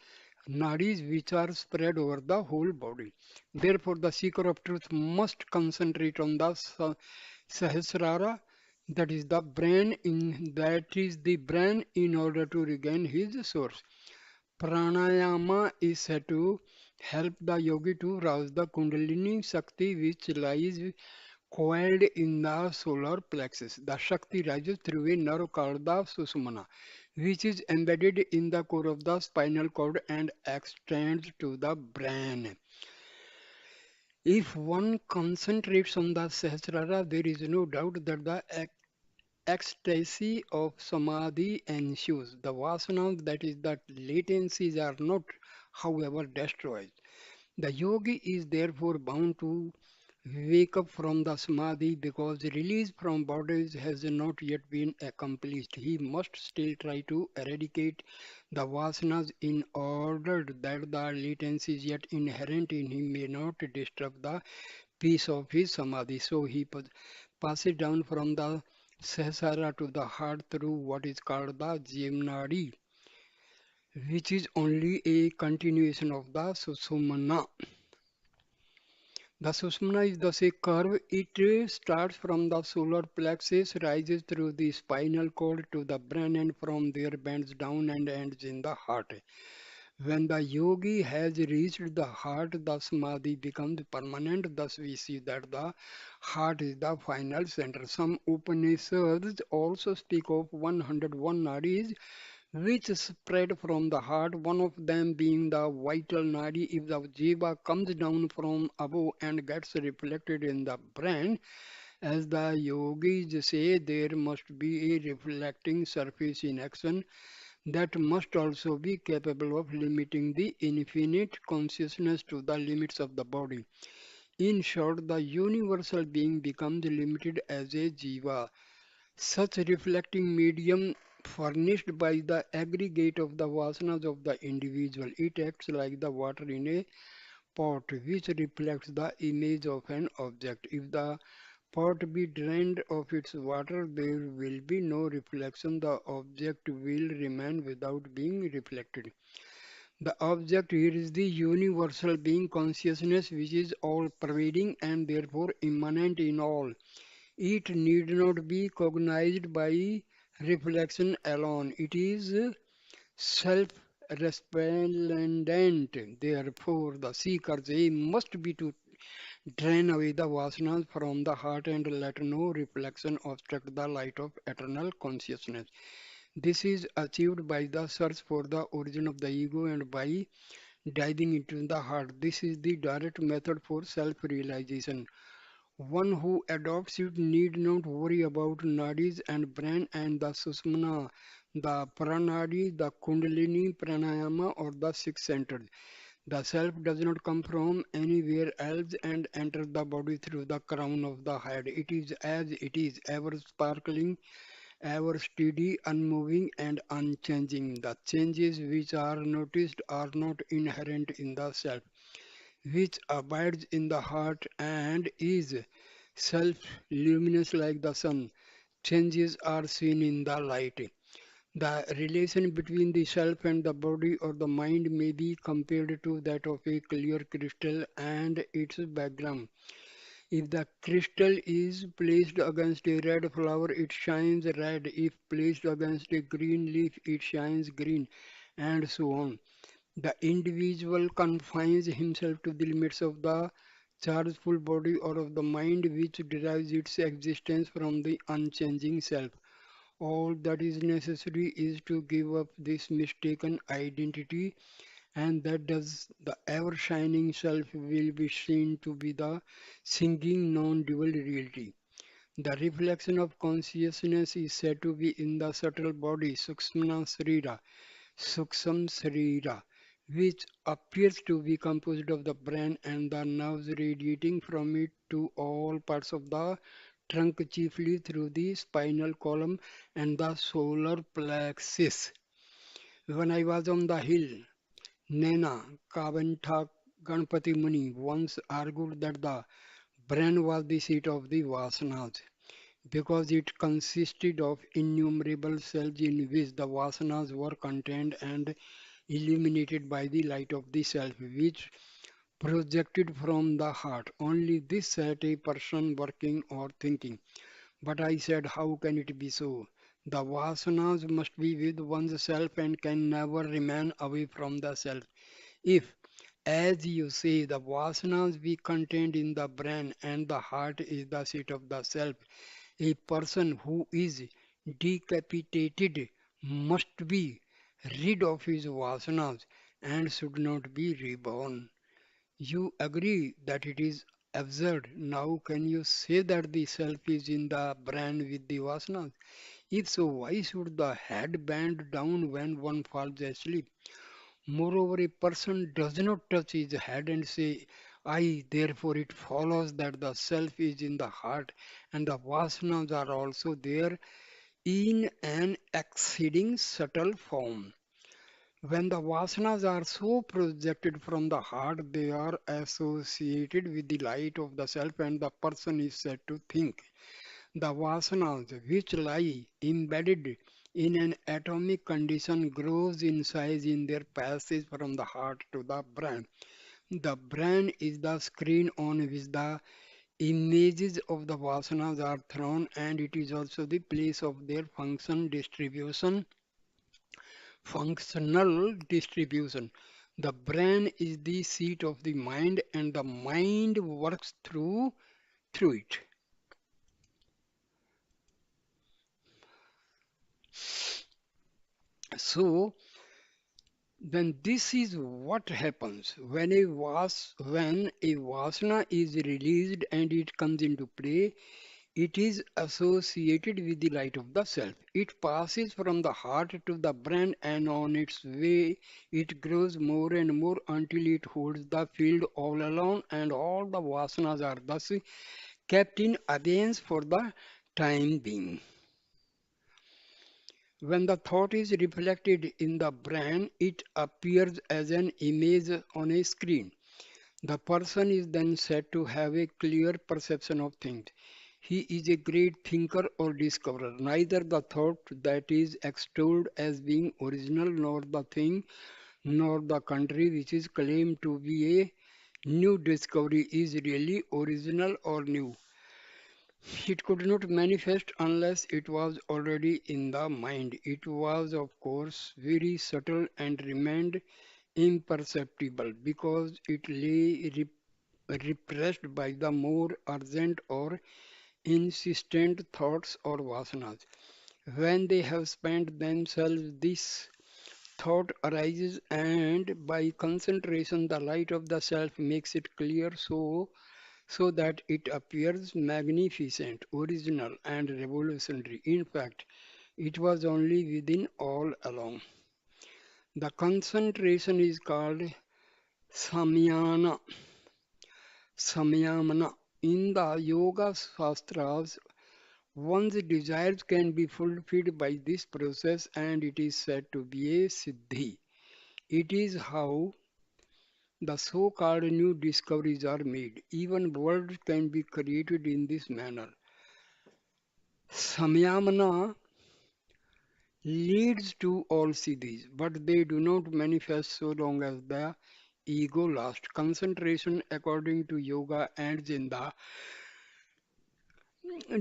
nadis which are spread over the whole body. Therefore, the seeker of truth must concentrate on the Sahasrara, that is the brain in order to regain his source. Pranayama is said to help the yogi to rouse the Kundalini Shakti which lies coiled in the solar plexus. The Shakti rises through a nerve called the Susumana, which is embedded in the core of the spinal cord and extends to the brain. If one concentrates on the Sahasrara, there is no doubt that the ecstasy of samadhi ensues. The vasanas, that is, the latencies, are not, however, destroyed. The yogi is therefore bound to wake up from the samadhi because release from bodies has not yet been accomplished. He must still try to eradicate the vasanas in order that the latencies yet inherent in him may not disturb the peace of his samadhi. So he passes down from the Sahasrara to the heart through what is called the Jivnadi, which is only a continuation of the Susumna. The Susumna is thus a curve. It starts from the solar plexus, rises through the spinal cord to the brain, and from there bends down and ends in the heart. When the yogi has reached the heart, the samadhi becomes permanent. Thus, we see that the heart is the final center. Some Upanishads also speak of 101 nadis which spread from the heart, one of them being the vital nadi. If the jiva comes down from above and gets reflected in the brain, as the yogis say, there must be a reflecting surface in action that must also be capable of limiting the infinite consciousness to the limits of the body. In short, the universal being becomes limited as a jiva. Such reflecting medium furnished by the aggregate of the vasanas of the individual. It acts like the water in a pot which reflects the image of an object. If the pot be drained of its water, there will be no reflection. The object will remain without being reflected. The object here is the universal being consciousness which is all pervading and therefore immanent in all. It need not be cognized by reflection alone. It is self-resplendent. Therefore, the seeker's aim must be to drain away the vasanas from the heart and let no reflection obstruct the light of eternal consciousness. This is achieved by the search for the origin of the ego and by diving into the heart. This is the direct method for self-realization. One who adopts it need not worry about nadis and brain and the susmana, the pranadi, the kundalini, pranayama or the six centers. The self does not come from anywhere else and enter the body through the crown of the head. It is as it is, ever sparkling, ever steady, unmoving, and unchanging. The changes which are noticed are not inherent in the self, which abides in the heart and is self luminous like the sun. Changes are seen in the light. The relation between the self and the body or the mind may be compared to that of a clear crystal and its background. If the crystal is placed against a red flower, it shines red. If placed against a green leaf, it shines green, and so on. The individual confines himself to the limits of the chargeful body or of the mind which derives its existence from the unchanging self. All that is necessary is to give up this mistaken identity, and that does the ever shining self will be seen to be the singing non dual reality. The reflection of consciousness is said to be in the subtle body, Suksham Sarira, which appears to be composed of the brain and the nerves radiating from it to all parts of the trunk, chiefly through the spinal column and the solar plexus. When I was on the hill, Nana Kavantha Ganpati Muni once argued that the brain was the seat of the Vasanas because it consisted of innumerable cells in which the Vasanas were contained and illuminated by the light of the self, which projected from the heart. Only this set a person working or thinking. But I said, how can it be so? The vasanas must be with one's self and can never remain away from the self. If, as you say, the vasanas be contained in the brain and the heart is the seat of the self, a person who is decapitated must be rid of his vasanas and should not be reborn. You agree that it is absurd. Now, can you say that the self is in the brain with the vasanas? If so, why should the head bend down when one falls asleep? Moreover, a person does not touch his head and say, I, therefore it follows that the self is in the heart and the vasanas are also there in an exceeding subtle form. When the vasanas are so projected from the heart, they are associated with the light of the self, and the person is said to think. The vasanas, which lie embedded in an atomic condition, grows in size in their passage from the heart to the brain. The brain is the screen on which the images of the vasanas are thrown, and it is also the place of their functional distribution. The brain is the seat of the mind, and the mind works through it. So then this is what happens when a vasana is released and it comes into play. It is associated with the light of the self. It passes from the heart to the brain, and on its way it grows more and more until it holds the field all alone, and all the vasanas are thus kept in abeyance for the time being. When the thought is reflected in the brain, it appears as an image on a screen. The person is then said to have a clear perception of things. He is a great thinker or discoverer. Neither the thought that is extolled as being original, nor the thing, nor the country which is claimed to be a new discovery is really original or new. It could not manifest unless it was already in the mind. It was, of course, very subtle and remained imperceptible because it lay repressed by the more urgent or insistent thoughts or vasanas. When they have spent themselves, this thought arises, and by concentration, the light of the self makes it clear so that it appears magnificent, original, and revolutionary. In fact, it was only within all along. The concentration is called Samyana, Samyamana. In the Yoga Shastras, one's desires can be fulfilled by this process and it is said to be a siddhi. It is how the so-called new discoveries are made. Even worlds can be created in this manner. Samyamana leads to all siddhis, but they do not manifest so long as the ego lasts. Concentration, according to yoga, ends in the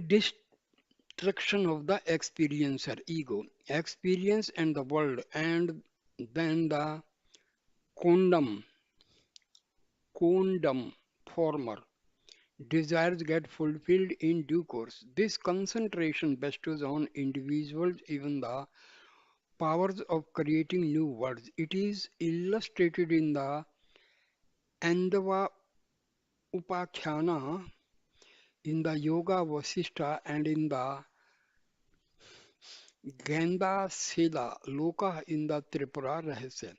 destruction of the experiencer, ego, experience and the world, and then the condom, condom, former. Desires get fulfilled in due course. This concentration bestows on individuals even the powers of creating new worlds. It is illustrated in the Andava Upakhana, in the Yoga Vasishtha, and in the Ganda Sila Loka in the Tripura Rahasya.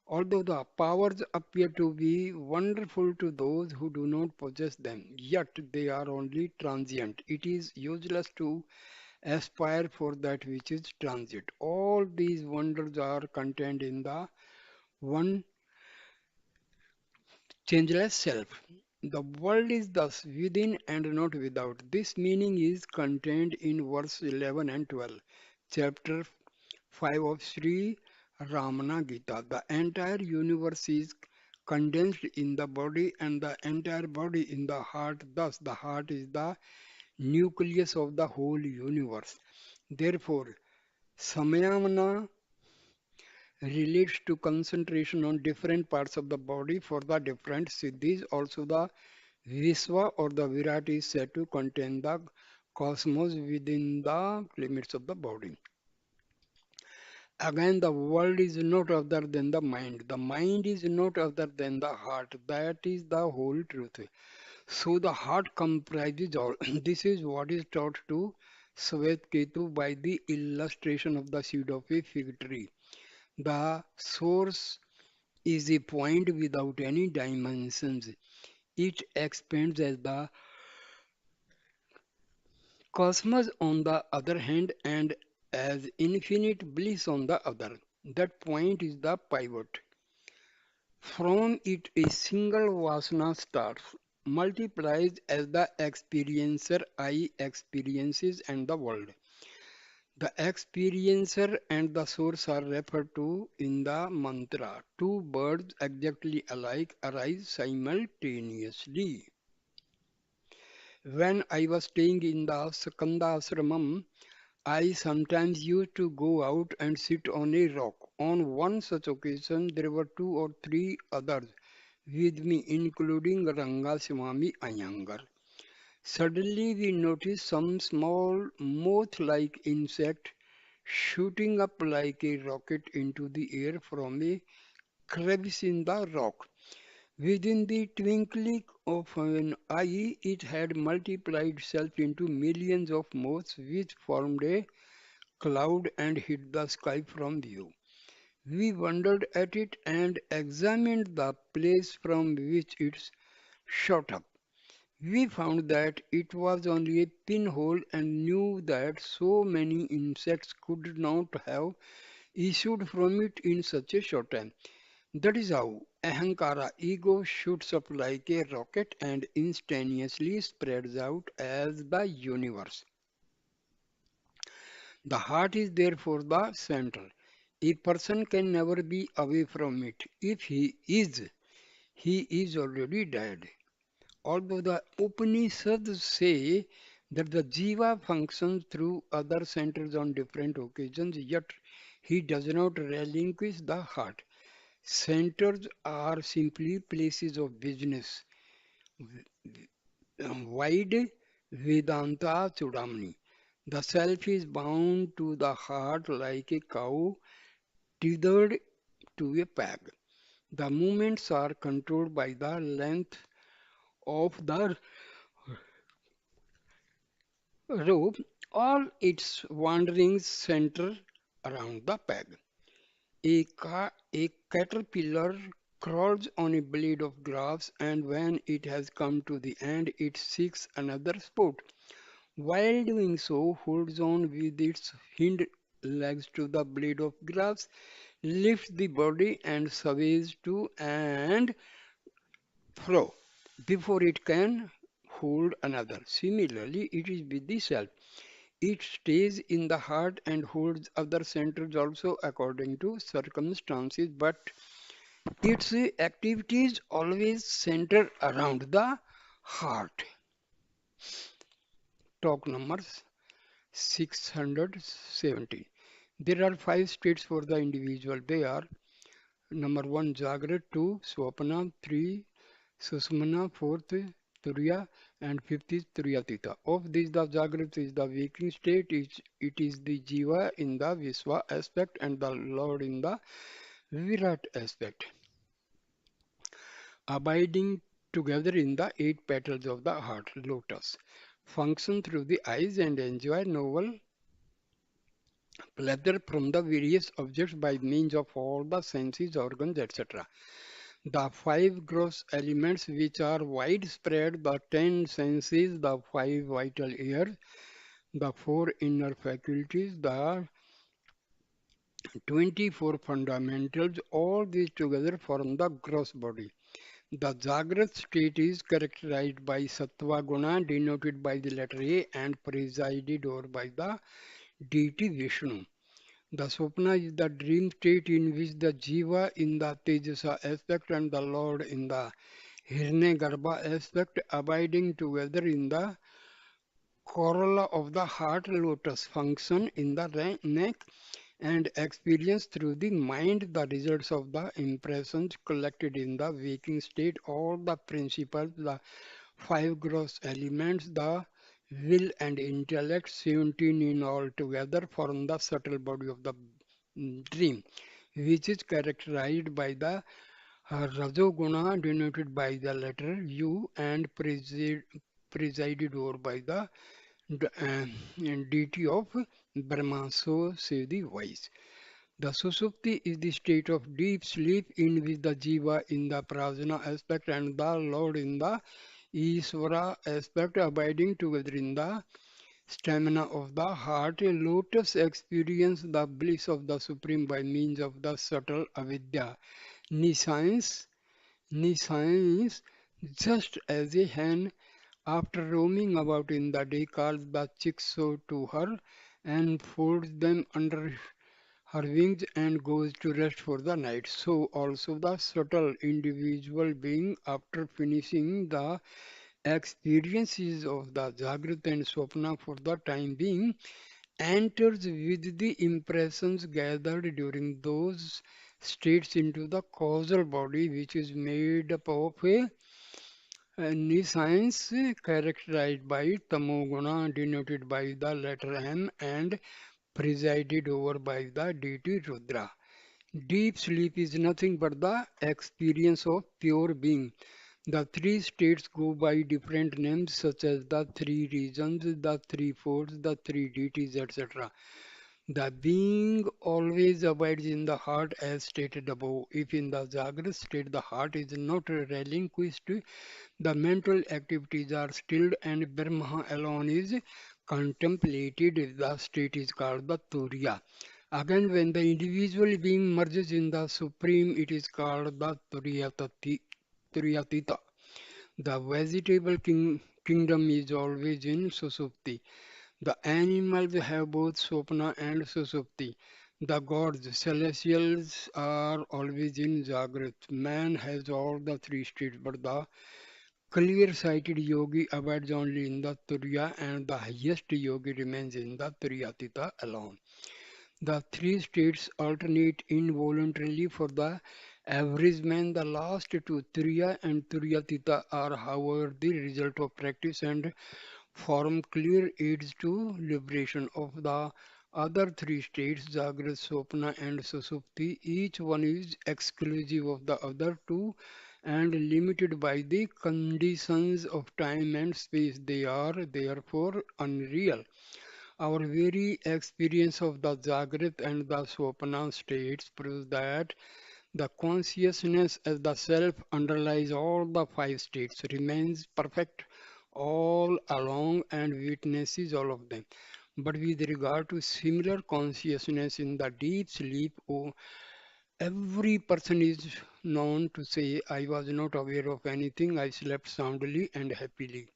Although the powers appear to be wonderful to those who do not possess them, yet they are only transient. It is useless to aspire for that which is transient. All these wonders are contained in the one changeless self. The world is thus within and not without. This meaning is contained in verse 11 and 12, chapter 5 of Sri Ramana Gita. The entire universe is condensed in the body and the entire body in the heart. Thus, the heart is the nucleus of the whole universe. Therefore, Samayamana relates to concentration on different parts of the body for the different siddhis. Also, the Visva or the Virat is said to contain the cosmos within the limits of the body. Again, the world is not other than the mind. The mind is not other than the heart. That is the whole truth. So the heart comprises all. This is what is taught to Svetketu by the illustration of the seed of a fig tree. The source is a point without any dimensions. It expands as the cosmos on the other hand and as infinite bliss on the other. That point is the pivot. From it a single vasana starts, multiplies as the experiencer I experiences and the world. The experiencer and the source are referred to in the mantra. Two birds exactly alike arise simultaneously. When I was staying in the Skanda Ashramam, I sometimes used to go out and sit on a rock. On one such occasion, there were two or three others with me, including Ranga Swami Iyengar. Suddenly, we noticed some small moth-like insect shooting up like a rocket into the air from a crevice in the rock. Within the twinkling of an eye, it had multiplied itself into millions of moths, which formed a cloud and hid the sky from view. We wondered at it and examined the place from which it shot up. We found that it was only a pinhole and knew that so many insects could not have issued from it in such a short time. That is how Ahankara, ego, shoots up like a rocket and instantaneously spreads out as the universe. The heart is therefore the center. A person can never be away from it. If he is already dead. Although the Upanishads say that the jiva functions through other centers on different occasions, yet he does not relinquish the heart. Centers are simply places of business. Wide Vedanta Chudamani. The self is bound to the heart like a cow tethered to a peg. The movements are controlled by the length of the rope. All its wanderings center around the peg. A caterpillar crawls on a blade of grass, and when it has come to the end, it seeks another spot. While doing so, holds on with its hind legs to the blade of grass, lifts the body and sways to and fro before it can hold another. Similarly, it is with the self. It stays in the heart and holds other centers also according to circumstances, but its activities always center around the heart. Talk number 670. There are five states for the individual. They are number one, Jagrat, two, Swapana, three, Susumana, fourth, Turiya, and fifth is Turiyatita. Of these, the Jagrat is the waking state, it is the Jiva in the Viswa aspect and the Lord in the Virat aspect, abiding together in the eight petals of the heart, lotus. Function through the eyes and enjoy novel pleasure from the various objects by means of all the senses, organs, etc. The five gross elements which are widespread, the 10 senses, the five vital ears, the four inner faculties, the 24 fundamentals, all these together form the gross body. The Jagrat state is characterized by Sattva Guna denoted by the letter A and presided over by the deity Vishnu. The Swapna is the dream state in which the Jiva in the Tejasa aspect and the Lord in the Hiranyagarbha aspect abiding together in the corolla of the heart lotus function in the neck and experience through the mind the results of the impressions collected in the waking state, all the principles, the five gross elements, the will and intellect, 17 in all together form the subtle body of the dream, which is characterized by the Rajoguna denoted by the letter U and presided over by the deity of Brahma. So say the wise. The Susupti is the state of deep sleep in which the Jiva in the Prajna aspect and the Lord in the Isvara aspect abiding together in the stamina of the heart. A lotus experience the bliss of the Supreme by means of the subtle avidya. Nescience, nescience, just as a hen after roaming about in the day calls the chicks so to her and folds them under her wings and goes to rest for the night. So also the subtle individual being after finishing the experiences of the Jagrat and Swapna for the time being enters with the impressions gathered during those states into the causal body which is made up of a nescience characterized by tamoguna denoted by the letter M and presided over by the deity Rudra. Deep sleep is nothing but the experience of pure being. The three states go by different names such as the three regions, the three forts, the three deities, etc. The being always abides in the heart as stated above. If in the Jagrat state the heart is not relinquished, the mental activities are stilled and Brahma alone is contemplated. The state is called the Turiya. Again, when the individual being merges in the Supreme, it is called the Turiyatita. The vegetable kingdom is always in Susupti. The animals have both Swapna and Susupti. The gods, celestials are always in Jagrat. Man has all the three states, but the clear-sighted yogi abides only in the Turiya and the highest yogi remains in the Turiyatita alone. The three states alternate involuntarily for the average man. The last two, Turiya and Turiyatita, are however the result of practice and form clear aids to liberation of the other three states, Jagrat, Swapna, and Susupti. Each one is exclusive of the other two and limited by the conditions of time and space. They are therefore unreal. Our very experience of the Jagrat and the Swapna states proves that The consciousness as the self underlies all the five states, remains perfect all along and witnesses all of them. But with regard to similar consciousness in the deep sleep, oh, every person is known to say, I was not aware of anything, I slept soundly and happily.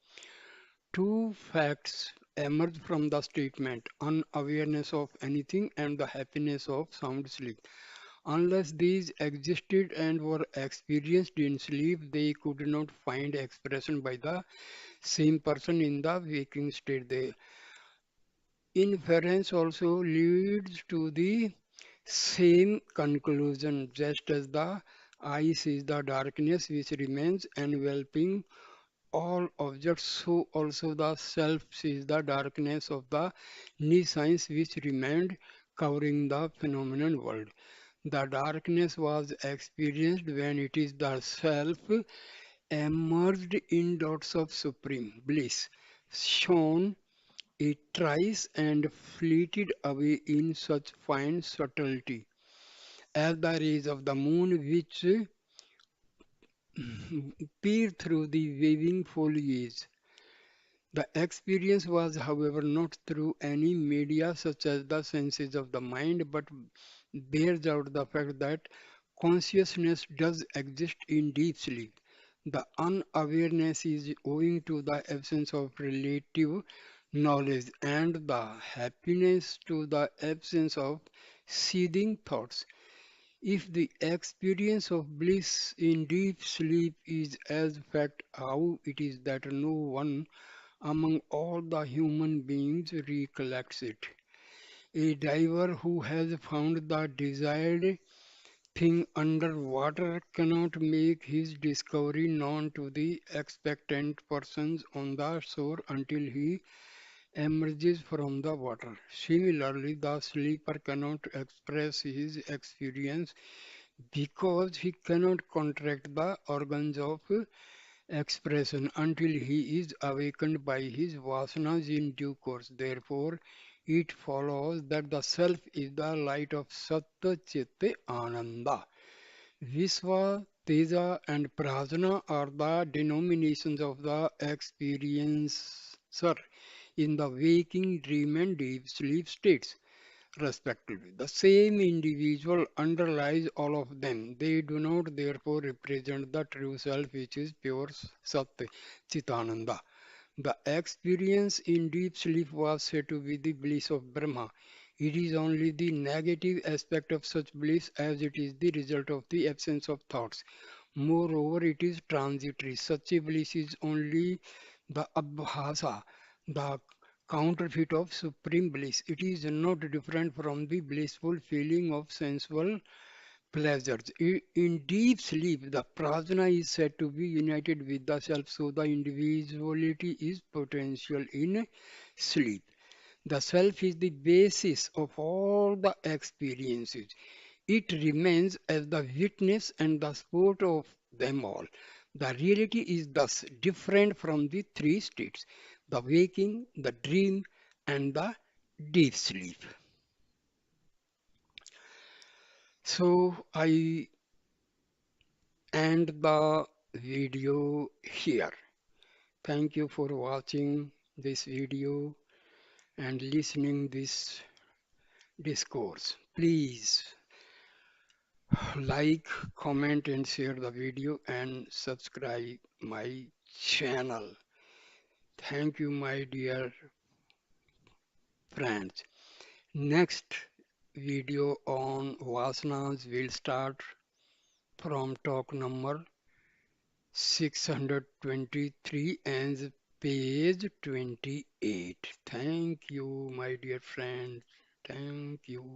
Two facts emerge from the statement unawareness of anything and the happiness of sound sleep. Unless these existed and were experienced in sleep, they could not find expression by the same person in the waking state. The inference also leads to the same conclusion, just as the eye sees the darkness which remains enveloping all objects, so also the self sees the darkness of the nescience which remained covering the phenomenon world. The darkness was experienced when it is the self emerged in dots of supreme bliss, shone it thrice and fleeted away in such fine subtlety as the rays of the moon which peer through the waving foliage. The experience was, however, not through any media such as the senses of the mind, but bears out the fact that consciousness does exist in deep sleep. The unawareness is owing to the absence of relative knowledge and the happiness to the absence of seething thoughts. If the experience of bliss in deep sleep is as fact, how it is that no one among all the human beings recollects it. A diver who has found the desired thing under water cannot make his discovery known to the expectant persons on the shore until he emerges from the water. Similarly, the sleeper cannot express his experience because he cannot contract the organs of expression until he is awakened by his vasanas in due course. Therefore, it follows that the self is the light of Satta Chitta Ananda. Visva, Teja, and Prajna are the denominations of the experiencer in the waking, dream, and deep sleep states respectively. The same individual underlies all of them. They do not therefore represent the true self which is pure Sat Chitananda. The experience in deep sleep was said to be the bliss of Brahma. It is only the negative aspect of such bliss as it is the result of the absence of thoughts. Moreover, it is transitory. Such a bliss is only the abhasa, the counterfeit of supreme bliss. It is not different from the blissful feeling of sensual pleasures. In deep sleep, the prajna is said to be united with the self, so the individuality is potential in sleep. The self is the basis of all the experiences. It remains as the witness and the sport of them all. The reality is thus different from the three states the waking, the dream, and the deep sleep. So I end the video here. Thank you for watching this video and listening this discourse. Please like, comment and share the video and subscribe my channel. Thank you my dear friends. Next video on Vasanas will start from talk number 623 and page 28. Thank you my dear friends. Thank you.